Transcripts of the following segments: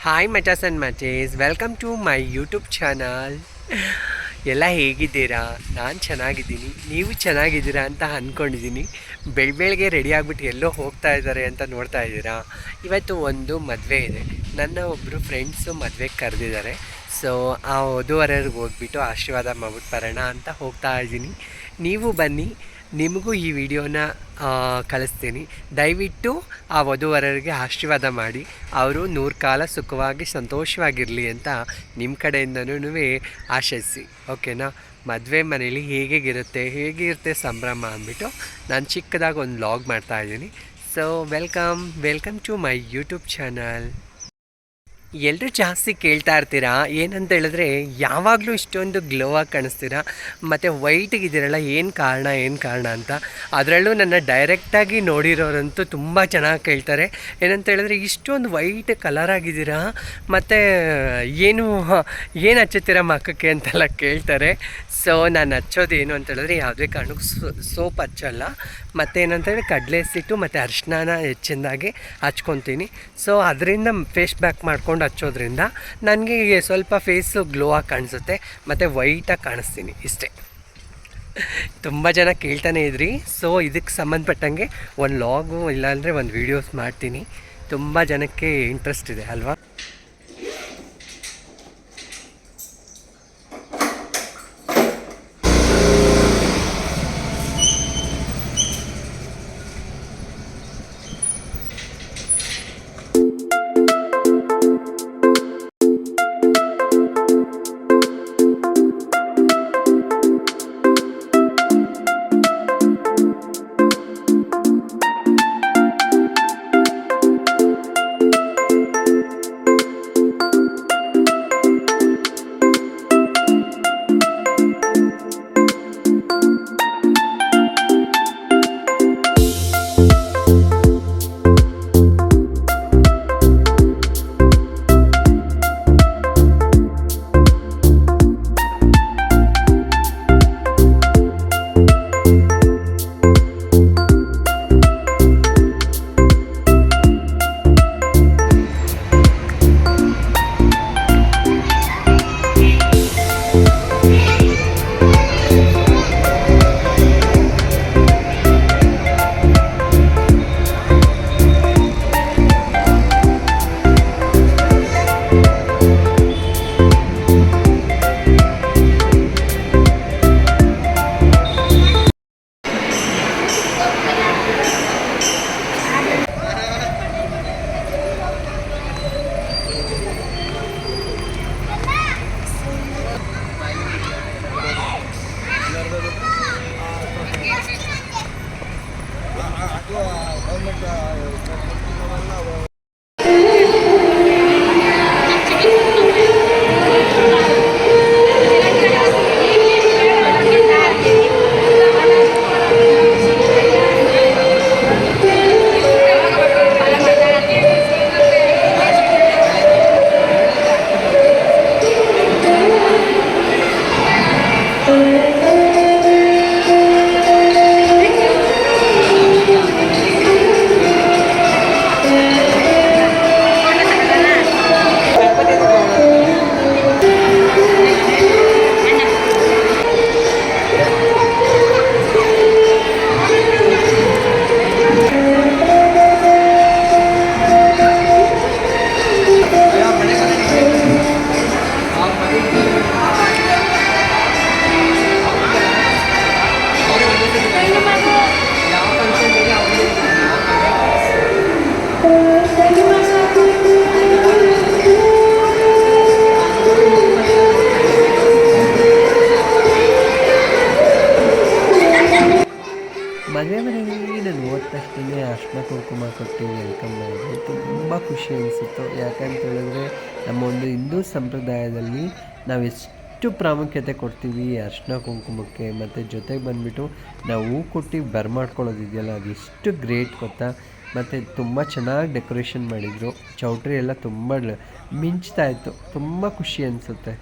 Hi ಮಚಾಸ್ and ಮಚೇಸ್, welcome to my YouTube channel. ಎಲ್ಲ ಹೇಗಿದ್ದೀರಾ? ನಾನು ಚೆನ್ನಾಗಿದ್ದೀನಿ, ನೀವು ಚೆನ್ನಾಗಿದ್ದೀರಾ ಅಂತ ಅಂದ್ಕೊಂಡಿದ್ದೀನಿ. ಬೆಳಗ್ಗೆ ರೆಡಿ ಆಗಿಬಿಟ್ಟು ಎಲ್ಲೋ ಹೋಗ್ತಾ ಇದ್ದಾರೆ ಅಂತ ನೋಡ್ತಾ ಇದ್ದೀರಾ. ಇವತ್ತು ಒಂದು ಮದುವೆ ಇದೆ, ನನ್ನ ಒಬ್ಬರು ಫ್ರೆಂಡ್ಸು ಮದುವೆಗೆ ಕರೆದಿದ್ದಾರೆ. ಸೊ ಆ ವಧುವರರಿಗೆ ಹೋಗ್ಬಿಟ್ಟು ಆಶೀರ್ವಾದ ಮಾಡ್ಬಿಟ್ಟು ಬರೋಣ ಅಂತ ಹೋಗ್ತಾ ಇದ್ದೀನಿ. ನೀವು ಬನ್ನಿ, ನಿಮಗೂ ಈ ವಿಡಿಯೋನ ಕಳಿಸ್ತೀನಿ. ದಯವಿಟ್ಟು ಆ ವಧುವರರಿಗೆ ಆಶೀರ್ವಾದ ಮಾಡಿ, ಅವರು 100 ಕಾಲ ಸುಖವಾಗಿ ಸಂತೋಷವಾಗಿರಲಿ ಅಂತ ನಿಮ್ಮ ಕಡೆಯಿಂದನೂ ಆಶಿಸಿ. ಓಕೆನಾ? ಮದುವೆ ಮನೇಲಿ ಹೇಗಿರುತ್ತೆ ಸಂಭ್ರಮ ಅಂದ್ಬಿಟ್ಟು ನಾನು ಚಿಕ್ಕದಾಗಿ ಒಂದು ವ್ಲಾಗ್ ಮಾಡ್ತಾಯಿದ್ದೀನಿ. So welcome to my YouTube channel. ಎಲ್ಲರೂ ಜಾಸ್ತಿ ಕೇಳ್ತಾ ಇರ್ತೀರಾ, ಏನಂತ ಹೇಳಿದ್ರೆ ಯಾವಾಗಲೂ ಇಷ್ಟೊಂದು ಗ್ಲೋ ಆಗಿ ಕಾಣಿಸ್ತೀರಾ, ಮತ್ತು ವೈಟಿಗಿದ್ದೀರಲ್ಲ, ಏನು ಕಾರಣ ಅಂತ. ಅದರಲ್ಲೂ ನನ್ನ ಡೈರೆಕ್ಟಾಗಿ ನೋಡಿರೋರಂತೂ ತುಂಬ ಚೆನ್ನಾಗಿ ಕೇಳ್ತಾರೆ. ಏನಂತ ಹೇಳಿದ್ರೆ ಇಷ್ಟೊಂದು ವೈಟ್ ಕಲರ್ ಆಗಿದ್ದೀರಾ, ಮತ್ತು ಏನು ಹಚ್ಚುತ್ತೀರಾ ಮಕ್ಕಕ್ಕೆ ಅಂತೆಲ್ಲ ಕೇಳ್ತಾರೆ. ಸೊ ನಾನು ಹಚ್ಚೋದು ಏನು ಅಂತ ಹೇಳಿದ್ರೆ ಯಾವುದೇ ಕಾರಣಕ್ಕೂ ಸೋಪ್ ಹಚ್ಚಲ್ಲ, ಮತ್ತು ಏನಂತೇಳಿ ಕಡಲೆ ಹಸಿಟ್ಟು ಮತ್ತು ಅರಿಶಿನ ಹೆಚ್ಚಿನದಾಗಿ ಹಚ್ಕೊತೀನಿ. ಸೊ ಅದರಿಂದ ಫೇಸ್ ಬ್ಯಾಕ್ ಮಾಡ್ಕೊಂಡು ಹಚ್ಚೋದ್ರಿಂದ ನನಗೆ ಸ್ವಲ್ಪ ಫೇಸು ಗ್ಲೋ ಆಗಿ ಕಾಣಿಸುತ್ತೆ ಮತ್ತು ವೈಟಾಗಿ ಕಾಣಿಸ್ತೀನಿ. ಇಷ್ಟೇ. ತುಂಬ ಜನ ಕೇಳ್ತಾನೆ ಇದ್ರಿ. ಸೊ ಇದಕ್ಕೆ ಸಂಬಂಧಪಟ್ಟಂಗೆ ಒಂದು ಲಾಗು ಇಲ್ಲಾಂದರೆ ಒಂದು ವೀಡಿಯೋಸ್ ಮಾಡ್ತೀನಿ. ತುಂಬ ಜನಕ್ಕೆ ಇಂಟ್ರೆಸ್ಟ್ ಇದೆ ಅಲ್ವಾ? ಮದುವೆ ಮನೆಯಲ್ಲಿ ನಾನು ಹೋದ ತಕ್ಷಣ ಅರ್ಶಿನ ಕುಂಕುಮ ಕೊಟ್ಟು ವೆಲ್ಕಮ್ ಮಾಡಿದ್ರು. ತುಂಬ ಖುಷಿ ಅನಿಸಿತ್ತು. ಯಾಕಂತ ಹೇಳಿದ್ರೆ ನಮ್ಮ ಒಂದು ಹಿಂದೂ ಸಂಪ್ರದಾಯದಲ್ಲಿ ನಾವು ಎಷ್ಟು ಪ್ರಾಮುಖ್ಯತೆ ಕೊಡ್ತೀವಿ ಅರ್ಶಿನ ಕುಂಕುಮಕ್ಕೆ, ಮತ್ತು ಜೊತೆಗೆ ಬಂದುಬಿಟ್ಟು ನಾವು ಹೂ ಕೊಟ್ಟು ಬರ್ಮಾಡ್ಕೊಳ್ಳೋದಿದೆಯಲ್ಲ, ಅದು ಎಷ್ಟು ಗ್ರೇಟ್ ಗೊತ್ತಾ. ಮತ್ತು ತುಂಬ ಚೆನ್ನಾಗಿ ಡೆಕೋರೇಷನ್ ಮಾಡಿದರು. ಚೌಟ್ರಿ ಎಲ್ಲ ತುಂಬ ಮಿಂಚ್ತಾಯಿತ್ತು. ತುಂಬ ಖುಷಿ ಅನಿಸುತ್ತೆ.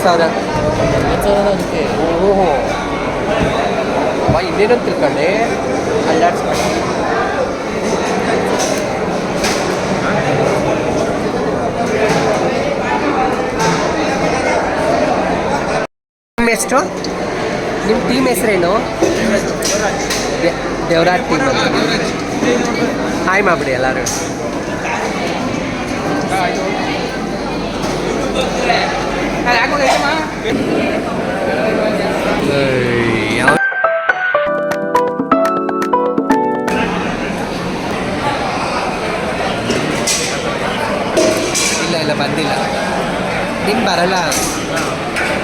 10,000. ಓಹೋ ಇನ್ನೇನಂತ ತಿಳ್ಕೊಂಡೆ ಅಲ್ಲಾಡ್ಸ್ಕೊಂಡು ಎಷ್ಟು ನಿಮ್ಮ ಟೀಮ್ ಹೆಸರೇನು? ದೇವರಾಜ್ ಟೀಮ್ ಅಂತ. ಹಾಯ್ ಮಾಡ್ಬಿಡಿ ಎಲ್ಲರೂ. ಇಲ್ಲ ಬಂದಿಲ್ಲ. ನಿಮ್ಗೆ ಬರಲ್ಲ.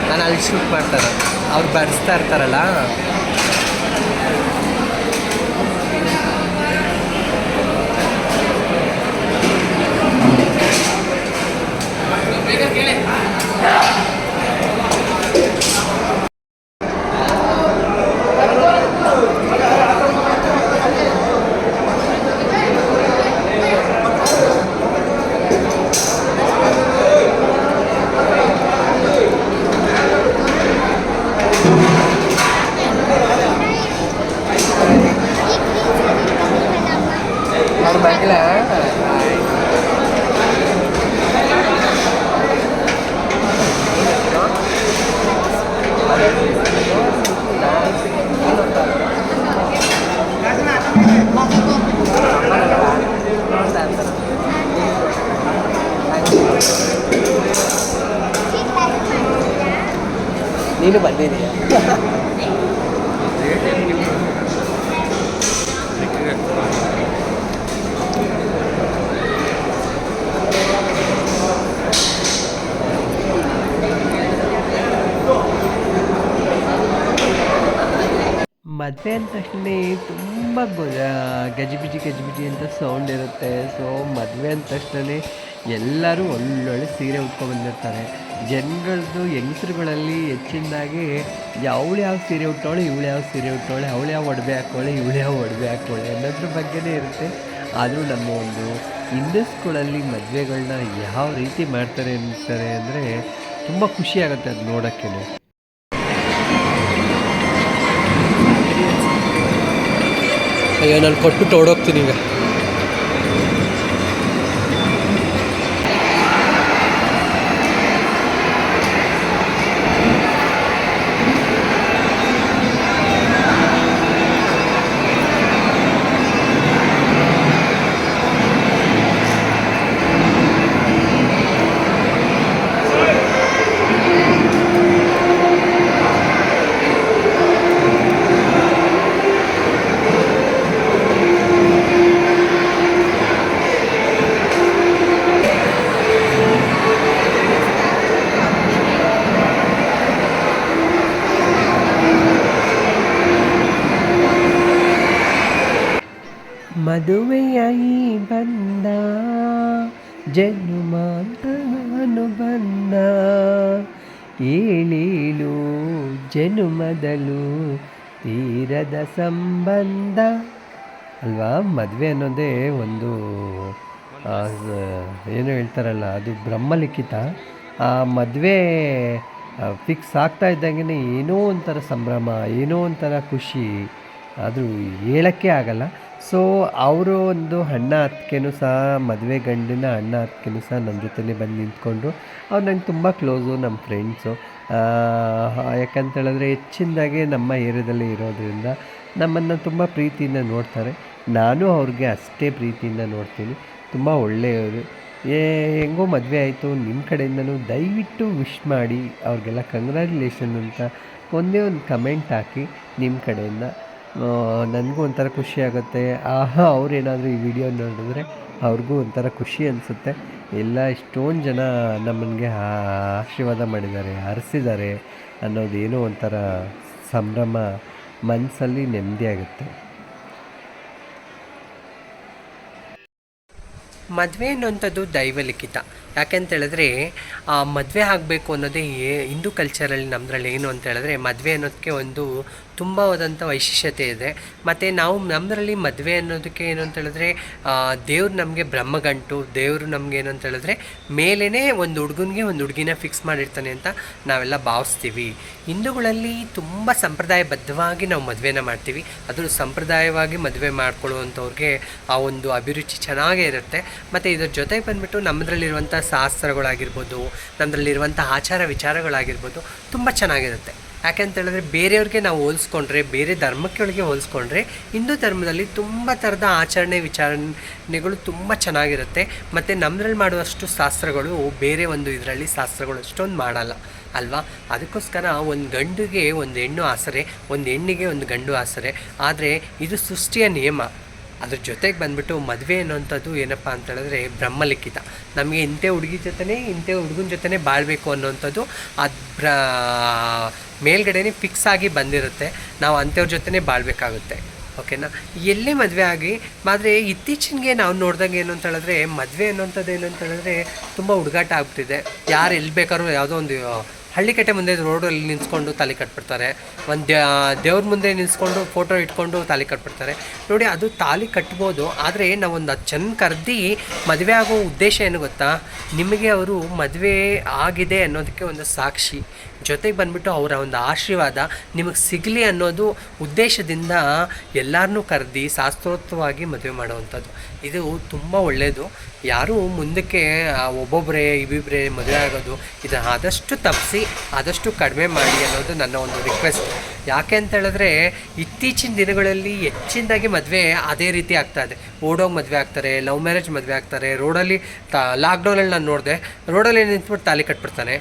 ನಾನು ಅಲ್ಲಿ ಶೂಟ್ ಮಾಡ್ತಾರೆ, ಅವ್ರು ಬಡಿಸ್ತಾ ಇರ್ತಾರಲ್ಲ. ಅವ್ರ ಮಗಳ ನೀನು ಬಂದಿದ್ದೀಯ. ಮದುವೆ ಅಂದ ತಕ್ಷಣ ತುಂಬ ಗಜಿಬಿಜಿ ಅಂತ ಸೌಂಡ್ ಇರುತ್ತೆ. ಸೊ ಮದುವೆ ಅಂದ ತಕ್ಷಣ ಎಲ್ಲರೂ ಒಳ್ಳೊಳ್ಳೆ ಸೀರೆ ಉಟ್ಕೊಂಡ್ಬಂದಿರ್ತಾರೆ. ಜನಗಳದ್ದು ಹೆಂಗಸ್ರುಗಳಲ್ಲಿ ಹೆಚ್ಚಿನದಾಗಿ ಅವಳು ಯಾವ ಸೀರೆ ಉಟ್ಟವಳೆ, ಇವಳು ಯಾವ ಸೀರೆ ಉಟ್ಟವಳೆ, ಅವಳು ಯಾವ ಒಡವೆ ಹಾಕ್ಕೊಳ್ಳಿ, ಇವಳು ಯಾವ ಒಡವೆ ಹಾಕ್ಕೊಳ್ಳಿ ಅನ್ನೋದ್ರ ಬಗ್ಗೆನೇ ಇರುತ್ತೆ. ಆದರೂ ನಮ್ಮ ಒಂದು ಇಂಡಸ್ಗಳಲ್ಲಿ ಮದುವೆಗಳನ್ನ ಯಾವ ರೀತಿ ಮಾಡ್ತಾರೆ ಅಂದರೆ ತುಂಬ ಖುಷಿಯಾಗುತ್ತೆ ಅದು ನೋಡೋಕ್ಕೆ. ಅಯ್ಯೋ ನಾನು ಕೊಟ್ಬಿಟ್ಟು ಓಡೋಗ್ತೀನಿ ಈಗ. ಮದುವೆಯಾಗಿ ಬಂದ ಜನುಮಾನುಬಂಧ ಏಳೇಳು ಜನುಮದಲು ತೀರದ ಸಂಬಂಧ ಅಲ್ವಾ. ಮದುವೆ ಅನ್ನೋದೇ ಒಂದು ಏನು ಹೇಳ್ತಾರಲ್ಲ, ಅದು ಬ್ರಹ್ಮಲಿಖಿತ. ಆ ಮದುವೆ ಫಿಕ್ಸ್ ಆಗ್ತಾ ಇದ್ದಂಗೆ ಏನೋ ಒಂಥರ ಸಂಭ್ರಮ, ಏನೋ ಒಂಥರ ಖುಷಿ, ಅದು ಹೇಳೋಕ್ಕೆ ಆಗಲ್ಲ. ಸೊ ಅವರು ಒಂದು ಅಣ್ಣ ಅತ್ತಿಗೆನೂ ಸಹ, ಮದುವೆ ಗಂಡಿನ ಅಣ್ಣ ಅತ್ತಿಗೆನೂ ಸಹ ನನ್ನ ಜೊತೆಲೇ ಬಂದು ನಿಂತ್ಕೊಂಡ್ರು. ಅವ್ರು ನಂಗೆ ತುಂಬ ಕ್ಲೋಸು, ನಮ್ಮ ಫ್ರೆಂಡ್ಸು. ಯಾಕಂತೇಳಿದ್ರೆ ಹೆಚ್ಚಿನದಾಗಿ ನಮ್ಮ ಏರಿಯಾದಲ್ಲಿ ಇರೋದರಿಂದ ನಮ್ಮನ್ನು ತುಂಬ ಪ್ರೀತಿಯಿಂದ ನೋಡ್ತಾರೆ. ನಾನು ಅವ್ರಿಗೆ ಅಷ್ಟೇ ಪ್ರೀತಿಯಿಂದ ನೋಡ್ತೀನಿ. ತುಂಬ ಒಳ್ಳೆಯವರು. ಹೆಂಗೋ ಮದುವೆ ಆಯಿತು, ನಿಮ್ಮ ಕಡೆಯಿಂದನೂ ದಯವಿಟ್ಟು ವಿಶ್ ಮಾಡಿ ಅವ್ರಿಗೆಲ್ಲ ಕಂಗ್ರ್ಯಾಚುಲೇಷನ್ ಅಂತ ಒಂದೇ ಒಂದು ಕಮೆಂಟ್ ಹಾಕಿ ನಿಮ್ಮ ಕಡೆಯಿಂದ. ನನಗೂ ಒಂಥರ ಖುಷಿ ಆಗುತ್ತೆ. ಅವರೇನಾದರೂ ಈ ವಿಡಿಯೋ ನೋಡಿದ್ರೆ ಅವ್ರಿಗೂ ಒಂಥರ ಖುಷಿ ಅನಿಸುತ್ತೆ. ಎಲ್ಲ ಇಷ್ಟೊಂದು ಜನ ನಮ್ಮನಿಗೆ ಆಶೀರ್ವಾದ ಮಾಡಿದ್ದಾರೆ, ಹರಿಸಿದ್ದಾರೆ ಅನ್ನೋದೇನೋ ಒಂಥರ ಸಂಭ್ರಮ, ಮನಸ್ಸಲ್ಲಿ ನೆಮ್ಮದಿ ಆಗುತ್ತೆ. ಮದುವೆ ಅನ್ನುವಂಥದ್ದು ದೈವಲಿಖಿತ. ಯಾಕೆಂತ ಹೇಳಿದ್ರೆ ಮದುವೆ ಆಗಬೇಕು ಅನ್ನೋದೇ ಹಿಂದೂ ಕಲ್ಚರಲ್ಲಿ ನಮ್ಮದ್ರಲ್ಲಿ ಏನು ಅಂತ ಹೇಳಿದ್ರೆ ಮದುವೆ ಅನ್ನೋದಕ್ಕೆ ಒಂದು ತುಂಬವಾದಂಥ ವೈಶಿಷ್ಟ್ಯತೆ ಇದೆ. ಮತ್ತು ನಾವು ನಮ್ಮದ್ರಲ್ಲಿ ಮದುವೆ ಅನ್ನೋದಕ್ಕೆ ಏನು ಅಂತ ಹೇಳಿದ್ರೆ ದೇವ್ರು ನಮಗೆ ಬ್ರಹ್ಮಗಂಟು, ದೇವರು ನಮ್ಗೆ ಏನು ಅಂತ ಹೇಳಿದ್ರೆ ಮೇಲೇ ಒಂದು ಹುಡುಗನಿಗೆ ಒಂದು ಹುಡುಗಿನ ಫಿಕ್ಸ್ ಮಾಡಿರ್ತಾನೆ ಅಂತ ನಾವೆಲ್ಲ ಭಾವಿಸ್ತೀವಿ. ಹಿಂದೂಗಳಲ್ಲಿ ತುಂಬ ಸಂಪ್ರದಾಯಬದ್ಧವಾಗಿ ನಾವು ಮದುವೆನ ಮಾಡ್ತೀವಿ. ಅದು ಸಂಪ್ರದಾಯವಾಗಿ ಮದುವೆ ಮಾಡ್ಕೊಳ್ಳುವಂಥವ್ರಿಗೆ ಆ ಒಂದು ಅಭಿರುಚಿ ಚೆನ್ನಾಗೇ ಇರುತ್ತೆ. ಮತ್ತು ಇದ್ರ ಜೊತೆಗೆ ಬಂದುಬಿಟ್ಟು ನಮ್ಮದ್ರಲ್ಲಿರುವಂಥ ಶಾಸ್ತ್ರಗಳಾಗಿರ್ಬೋದು, ನಮ್ಮದ್ರಲ್ಲಿರುವಂಥ ಆಚಾರ ವಿಚಾರಗಳಾಗಿರ್ಬೋದು ತುಂಬ ಚೆನ್ನಾಗಿರುತ್ತೆ. ಯಾಕೆಂತ ಹೇಳಿದ್ರೆ ಬೇರೆಯವ್ರಿಗೆ ನಾವು ಹೋಲಿಸ್ಕೊಂಡ್ರೆ, ಬೇರೆ ಧರ್ಮಕ್ಕೆ ಹೋಲಿಸ್ಕೊಂಡ್ರೆ ಹಿಂದೂ ಧರ್ಮದಲ್ಲಿ ತುಂಬ ಥರದ ಆಚರಣೆ ವಿಚಾರಣೆಗಳು ತುಂಬ ಚೆನ್ನಾಗಿರುತ್ತೆ. ಮತ್ತು ನಮ್ಮದ್ರಲ್ಲಿ ಮಾಡುವಷ್ಟು ಶಾಸ್ತ್ರಗಳು ಬೇರೆ ಒಂದು ಇದರಲ್ಲಿ ಶಾಸ್ತ್ರಗಳು ಅಷ್ಟೊಂದು ಮಾಡಲ್ಲ ಅಲ್ವಾ. ಅದಕ್ಕೋಸ್ಕರ ಒಂದು ಗಂಡಿಗೆ ಒಂದು ಹೆಣ್ಣು ಆಸರೆ, ಒಂದು ಹೆಣ್ಣಿಗೆ ಒಂದು ಗಂಡು ಆಸರೆ. ಆದರೆ ಇದು ಸೃಷ್ಟಿಯ ನಿಯಮ. ಅದ್ರ ಜೊತೆಗೆ ಬಂದುಬಿಟ್ಟು ಮದುವೆ ಅನ್ನೋಂಥದ್ದು ಏನಪ್ಪ ಅಂತ ಹೇಳಿದ್ರೆ ಬ್ರಹ್ಮಲಿಖಿತ. ನಮಗೆ ಇಂಥ ಹುಡುಗಿ ಜೊತೆನೇ ಇಂಥ ಹುಡುಗನ ಜೊತೆನೇ ಬಾಳಬೇಕು ಅನ್ನೋಂಥದ್ದು ಅದು ಮೇಲ್ಗಡೆನೇ ಫಿಕ್ಸ್ ಆಗಿ ಬಂದಿರುತ್ತೆ. ನಾವು ಅಂಥವ್ರ ಜೊತೆನೇ ಬಾಳಬೇಕಾಗುತ್ತೆ. ಓಕೆನಾ. ಎಲ್ಲೇ ಮದುವೆ ಆಗಿ, ಆದರೆ ಇತ್ತೀಚಿಗೆ ನಾವು ನೋಡಿದಾಗ ಏನು ಅಂತ ಹೇಳಿದ್ರೆ ಮದುವೆ ಅನ್ನೋಂಥದ್ದು ಏನು ಅಂತ ಹೇಳಿದ್ರೆ ತುಂಬ ಹುಡುಗಾಟ ಆಗ್ಬಿಟ್ಟಿದೆ. ಯಾರು ಎಲ್ಲಿ ಬೇಕಾದ್ರೂ ಯಾವುದೋ ಒಂದು ಹಳ್ಳಿಕಟ್ಟೆ ಮುಂದೆ ರೋಡಲ್ಲಿ ನಿಂತ್ಕೊಂಡು ತಾಲಿ ಕಟ್ಬಿಡ್ತಾರೆ. ಒಂದು ದೇವ್ರ ಮುಂದೆ ನಿಲ್ಸ್ಕೊಂಡು ಫೋಟೋ ಇಟ್ಕೊಂಡು ತಾಲಿ ಕಟ್ಬಿಡ್ತಾರೆ. ನೋಡಿ, ಅದು ತಾಲಿ ಕಟ್ಬೋದು, ಆದರೆ ನಾವೊಂದು 10 ಜನ ಕರೆದು ಮದುವೆ ಆಗೋ ಉದ್ದೇಶ ಏನು ಗೊತ್ತಾ? ನಿಮಗೆ ಅವರು ಮದುವೆ ಆಗಿದೆ ಅನ್ನೋದಕ್ಕೆ ಒಂದು ಸಾಕ್ಷಿ, ಜೊತೆಗೆ ಬಂದುಬಿಟ್ಟು ಅವರ ಒಂದು ಆಶೀರ್ವಾದ ನಿಮಗೆ ಸಿಗಲಿ ಅನ್ನೋದು ಉದ್ದೇಶದಿಂದ ಎಲ್ಲರನ್ನೂ ಕರೆದು ಶಾಸ್ತ್ರೋಕ್ತವಾಗಿ ಮದುವೆ ಮಾಡುವಂಥದ್ದು. ಇದು ತುಂಬ ಒಳ್ಳೆಯದು. ಯಾರೂ ಮುಂದಕ್ಕೆ ಒಬ್ಬೊಬ್ಬರೇ ಇಬ್ಬಿಬ್ಬರೇ ಮದುವೆ ಆಗೋದು ಇದನ್ನು ಆದಷ್ಟು ತಪ್ಪಿಸಿ ಆದಷ್ಟು ಕಡಿಮೆ ಮಾಡಿ ಅನ್ನೋದು ನನ್ನ ಒಂದು ರಿಕ್ವೆಸ್ಟ್. ಯಾಕೆ ಅಂತ ಹೇಳಿದ್ರೆ ಇತ್ತೀಚಿನ ದಿನಗಳಲ್ಲಿ ಹೆಚ್ಚಿನದಾಗಿ ಮದುವೆ ಅದೇ ರೀತಿ ಆಗ್ತಾಯಿದೆ. ಓಡೋಗಿ ಮದುವೆ ಆಗ್ತಾರೆ, ಲವ್ ಮ್ಯಾರೇಜ್ ಮದುವೆ ಆಗ್ತಾರೆ. ರೋಡಲ್ಲಿ ಲಾಕ್ಡೌನಲ್ಲಿ ನಾನು ನೋಡಿದೆ, ರೋಡಲ್ಲಿ ನಿಂತ್ಬಿಟ್ಟು ತಾಲಿ ಕಟ್ಬಿಡ್ತಾನೆ.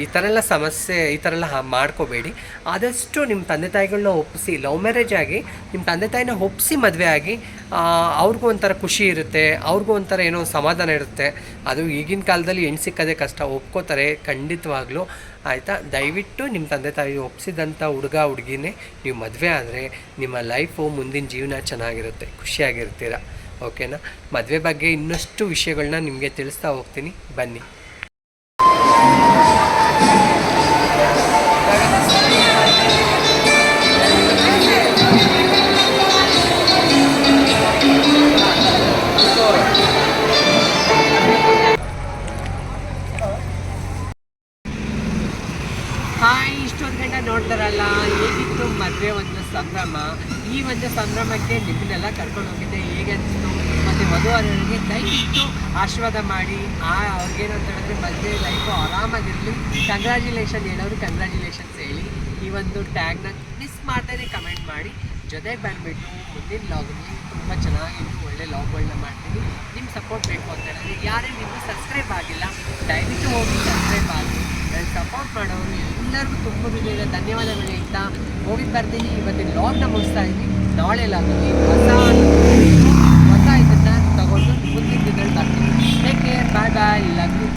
ಈ ಥರ ಎಲ್ಲ ಸಮಸ್ಯೆ, ಈ ಥರ ಎಲ್ಲ ಮಾಡ್ಕೋಬೇಡಿ. ಆದಷ್ಟು ನಿಮ್ಮ ತಂದೆ ತಾಯಿಗಳನ್ನ ಒಪ್ಪಿಸಿ, ಲವ್ ಮ್ಯಾರೇಜ್ ಆಗಿ ನಿಮ್ಮ ತಂದೆ ತಾಯಿನ ಒಪ್ಪಿಸಿ ಮದುವೆ ಆಗಿ, ಅವ್ರಿಗೂ ಒಂಥರ ಖುಷಿ ಇರುತ್ತೆ, ಅವ್ರಿಗೂ ಒಂಥರ ಏನೋ ಸಮಾಧಾನ ಇರುತ್ತೆ. ಅದು ಈಗಿನ ಕಾಲದಲ್ಲಿ ಹೆಣ್ಣು ಸಿಕ್ಕೋದೇ ಕಷ್ಟ, ಒಪ್ಕೋತಾರೆ ಖಂಡಿತವಾಗ್ಲೂ. ಆಯಿತಾ? ದಯವಿಟ್ಟು ನಿಮ್ಮ ತಂದೆ ತಾಯಿ ಒಪ್ಪಿಸಿದಂಥ ಹುಡುಗ ಹುಡುಗಿನೇ ನೀವು ಮದುವೆ ಆದರೆ ನಿಮ್ಮ ಲೈಫು ಮುಂದಿನ ಜೀವನ ಚೆನ್ನಾಗಿರುತ್ತೆ, ಖುಷಿಯಾಗಿರ್ತೀರ. ಓಕೆನಾ? ಮದುವೆ ಬಗ್ಗೆ ಇನ್ನಷ್ಟು ವಿಷಯಗಳನ್ನ ನಿಮಗೆ ತಿಳಿಸ್ತಾ ಹೋಗ್ತೀನಿ, ಬನ್ನಿ. ಹಾಯ್, ಇಷ್ಟೊಂದು ಗಂಟೆ ನೋಡ್ತಾರಲ್ಲ, ಹೇಗಿತ್ತು ಮದುವೆ ಒಂದು ಸಂಭ್ರಮ. ಈ ಒಂದು ಸಂಭ್ರಮಕ್ಕೆ ನಿಮ್ಮನ್ನೆಲ್ಲ ಕರ್ಕೊಂಡು ಹೋಗಿದ್ದೆ. ಹೇಗೆ ಅನಿಸ್ತು? ಮತ್ತು ವಧುವರರಿಗೆ ದಯವಿಟ್ಟು ಆಶೀರ್ವಾದ ಮಾಡಿ, ಅವ್ರಿಗೇನು ಅಂತ ಹೇಳಿದ್ರೆ ಮದುವೆ ಲೈಫು ಆರಾಮಾಗಿರಲಿ. ಕಂಗ್ರ್ಯಾಚುಲೇಷನ್ ಹೇಳೋರು ಕಂಗ್ರ್ಯಾಚುಲೇಷನ್ಸ್ ಹೇಳಿ. ಈ ಒಂದು ಟ್ಯಾಗ್ನ ಮಿಸ್ ಮಾಡ್ದೇ ಕಮೆಂಟ್ ಮಾಡಿ. ಜೊತೆಗೆ ಬಂದುಬಿಟ್ಟು ಮುಂದಿನ ಲಾಗಲ್ಲಿ ತುಂಬ ಚೆನ್ನಾಗಿ ಒಳ್ಳೆ ಲಾಗ್ಗಳನ್ನ ಮಾಡ್ತೀನಿ. ನಿಮ್ಮ ಸಪೋರ್ಟ್ ಬೇಕು ಅಂತ ಹೇಳಿದ್ರೆ ಯಾರೇ ನಿಮ್ಮದು ಸಬ್ಸ್ಕ್ರೈಬ್ ಆಗಿಲ್ಲ ದಯವಿಟ್ಟು ಹೋಗಿ ಸಬ್ಸ್ಕ್ರೈಬ್ ಆಗಿ. ಸಪೋರ್ಟ್ ಮಾಡೋರು ಎಲ್ಲರಿಗೂ ತುಂಬ ಹೃದಯದ ಧನ್ಯವಾದಗಳು ಹೇಳ್ತಾ ಹೋಗಿ ಬರ್ತೀನಿ. ಇವತ್ತಿನ ಲಾಗ್ನ ಮುಗಿಸ್ತಾ ಇದ್ದೀನಿ. ನಾಳೆ ಲಾಗಲ್ಲಿ ಹೊಸ ಇದನ್ನು ತಗೊಂಡು ಮುಂದಿನ ದಿನಗಳು ಬರ್ತೀನಿ. Take care, bye bye, love you.